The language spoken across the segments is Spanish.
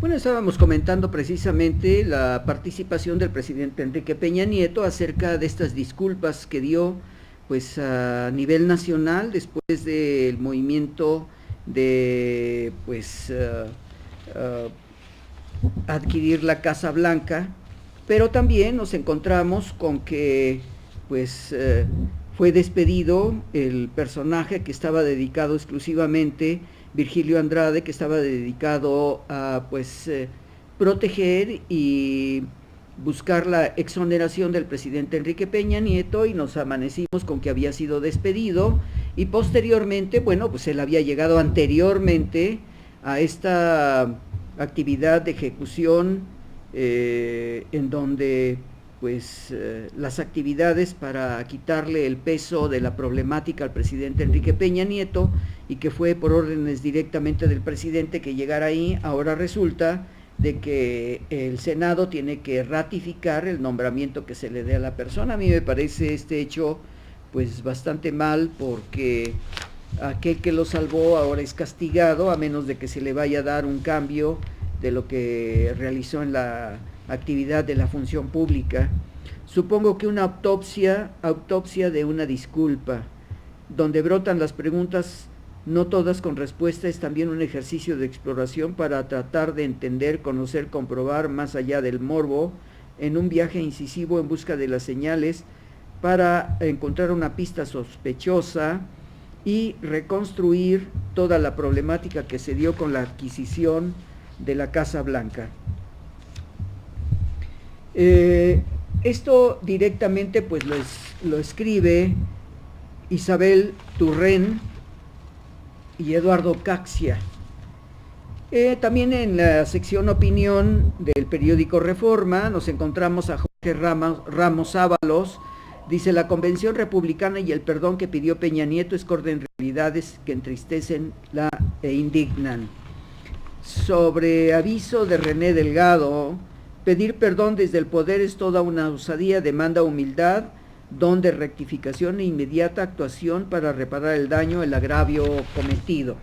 Bueno, estábamos comentando precisamente la participación del presidente Enrique Peña Nieto acerca de estas disculpas que dio pues a nivel nacional después del movimiento de adquirir la Casa Blanca, pero también nos encontramos con que pues fue despedido el personaje que estaba dedicado exclusivamente, Virgilio Andrade, que estaba dedicado a proteger y buscar la exoneración del presidente Enrique Peña Nieto, y nos amanecimos con que había sido despedido y posteriormente, bueno, pues él había llegado anteriormente a esta actividad de ejecución en donde las actividades para quitarle el peso de la problemática al presidente Enrique Peña Nieto, y que fue por órdenes directamente del presidente que llegara ahí. Ahora resulta de que el Senado tiene que ratificar el nombramiento que se le dé a la persona. A mí me parece este hecho pues bastante mal, porque aquel que lo salvó ahora es castigado, a menos de que se le vaya a dar un cambio de lo que realizó en la actividad de la función pública. Supongo que una autopsia de una disculpa, donde brotan las preguntas, no todas con respuesta, es también un ejercicio de exploración para tratar de entender, conocer, comprobar, más allá del morbo, en un viaje incisivo en busca de las señales para encontrar una pista sospechosa y reconstruir toda la problemática que se dio con la adquisición de la Casa Blanca. Esto directamente pues lo escribe Isabel Turren y Eduardo Caxia. También en la sección opinión del periódico Reforma nos encontramos a Jorge Ramos Ábalos. Dice: la Convención Republicana y el perdón que pidió Peña Nieto esconden realidades que entristecen e indignan. Sobre aviso de René Delgado: pedir perdón desde el poder es toda una osadía, demanda humildad, don de rectificación e inmediata actuación para reparar el daño, el agravio cometido.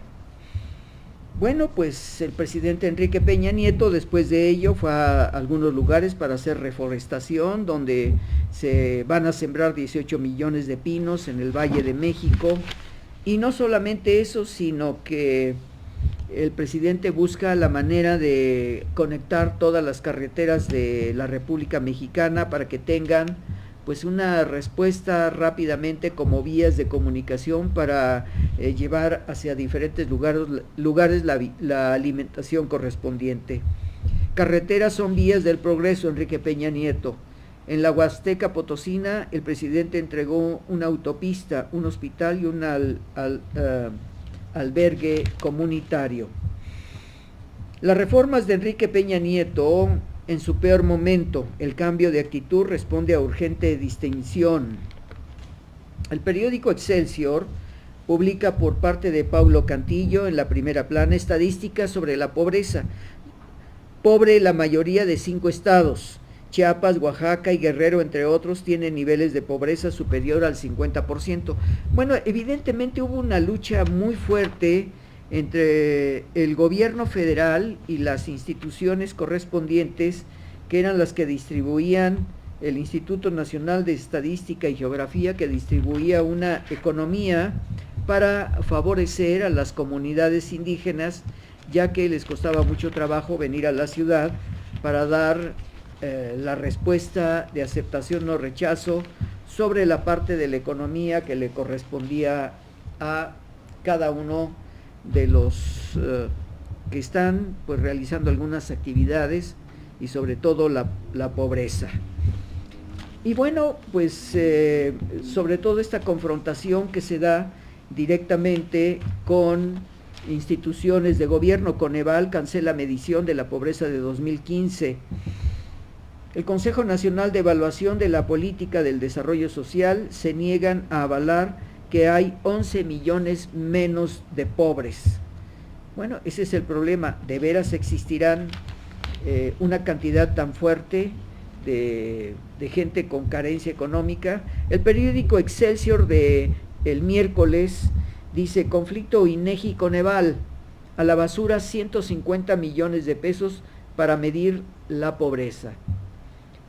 Bueno, pues el presidente Enrique Peña Nieto después de ello fue a algunos lugares para hacer reforestación, donde se van a sembrar 18 millones de pinos en el Valle de México. Y no solamente eso, sino que el presidente busca la manera de conectar todas las carreteras de la República Mexicana para que tengan pues una respuesta rápidamente como vías de comunicación para llevar hacia diferentes lugares la alimentación correspondiente. Carreteras son vías del progreso, Enrique Peña Nieto. En la Huasteca Potosina, el presidente entregó una autopista, un hospital y un albergue comunitario. Las reformas de Enrique Peña Nieto en su peor momento, el cambio de actitud responde a urgente distinción. El periódico Excelsior publica por parte de Paulo Cantillo en la primera plana estadísticas sobre la pobreza. Pobre la mayoría de 5 estados. Chiapas, Oaxaca y Guerrero, entre otros, tienen niveles de pobreza superior al 50%. Bueno, evidentemente hubo una lucha muy fuerte entre el gobierno federal y las instituciones correspondientes, que eran las que distribuían el Instituto Nacional de Estadística y Geografía, que distribuía una economía para favorecer a las comunidades indígenas, ya que les costaba mucho trabajo venir a la ciudad para dar la respuesta de aceptación o rechazo sobre la parte de la economía que le correspondía a cada uno de los que están pues realizando algunas actividades, y sobre todo la pobreza. Y bueno, pues sobre todo esta confrontación que se da directamente con instituciones de gobierno. Coneval cancela medición de la pobreza de 2015. El Consejo Nacional de Evaluación de la Política del Desarrollo Social se niegan a avalar que hay 11 millones menos de pobres. Bueno, ese es el problema. ¿De veras existirán una cantidad tan fuerte de gente con carencia económica? El periódico Excelsior de el miércoles dice: conflicto INEGI-Coneval. a la basura 150 millones de pesos para medir la pobreza.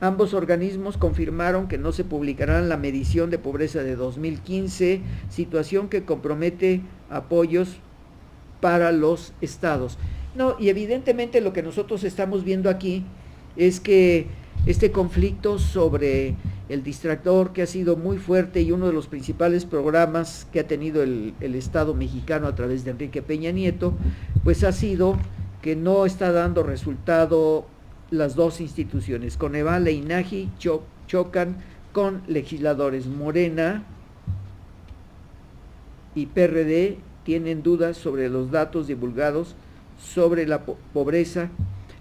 Ambos organismos confirmaron que no se publicarán la medición de pobreza de 2015, situación que compromete apoyos para los estados. No, y evidentemente lo que nosotros estamos viendo aquí es que este conflicto sobre el distractor, que ha sido muy fuerte y uno de los principales programas que ha tenido el Estado mexicano a través de Enrique Peña Nieto, pues ha sido que no está dando resultado las dos instituciones. Coneval e INAGI chocan con legisladores. Morena y PRD tienen dudas sobre los datos divulgados sobre la pobreza.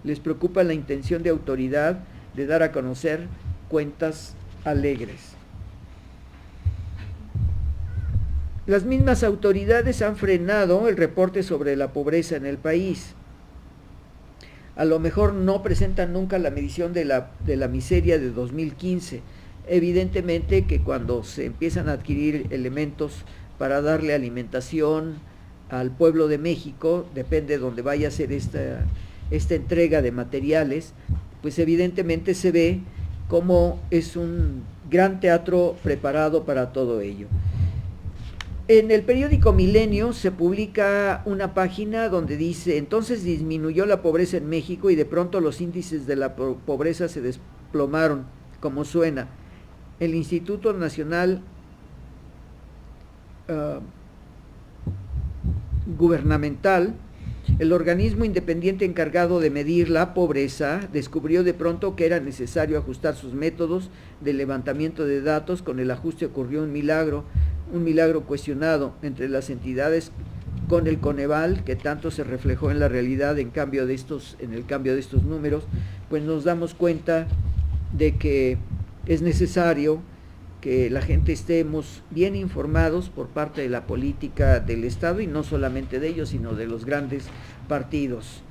Les preocupa la intención de autoridad de dar a conocer cuentas alegres. Las mismas autoridades han frenado el reporte sobre la pobreza en el país. A lo mejor no presentan nunca la medición de la miseria de 2015. Evidentemente que cuando se empiezan a adquirir elementos para darle alimentación al pueblo de México, depende de donde vaya a ser esta entrega de materiales, pues evidentemente se ve cómo es un gran teatro preparado para todo ello. En el periódico Milenio se publica una página donde dice: entonces disminuyó la pobreza en México y de pronto los índices de la pobreza se desplomaron, como suena. El Instituto Nacional Gubernamental, el organismo independiente encargado de medir la pobreza, descubrió de pronto que era necesario ajustar sus métodos de levantamiento de datos. Con el ajuste ocurrió un milagro cuestionado entre las entidades con el Coneval, que tanto se reflejó en la realidad en el cambio de estos números. Pues nos damos cuenta de que es necesario que la gente estemos bien informados por parte de la política del Estado, y no solamente de ellos, sino de los grandes partidos.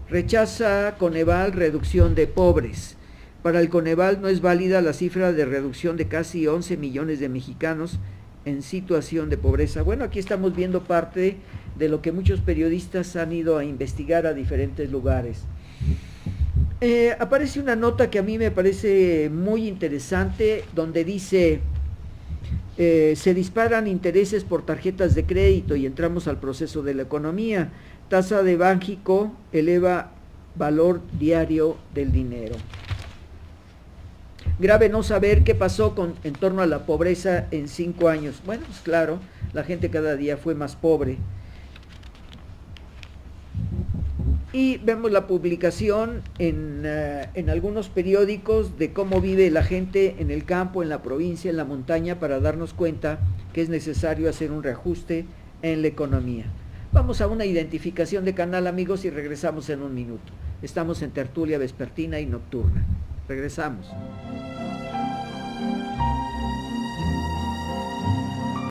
Rechaza Coneval reducción de pobres. Para el Coneval no es válida la cifra de reducción de casi 11 millones de mexicanos en situación de pobreza. Bueno, aquí estamos viendo parte de lo que muchos periodistas han ido a investigar a diferentes lugares. Aparece una nota que a mí me parece muy interesante, donde dice: se disparan intereses por tarjetas de crédito y entramos al proceso de la economía. Tasa de Banxico eleva valor diario del dinero. Grave no saber qué pasó en torno a la pobreza en 5 años. Bueno, pues claro, la gente cada día fue más pobre. Y vemos la publicación en algunos periódicos de cómo vive la gente en el campo, en la provincia, en la montaña, para darnos cuenta que es necesario hacer un reajuste en la economía. Vamos a una identificación de canal, amigos, y regresamos en un minuto. Estamos en tertulia vespertina y nocturna. Regresamos.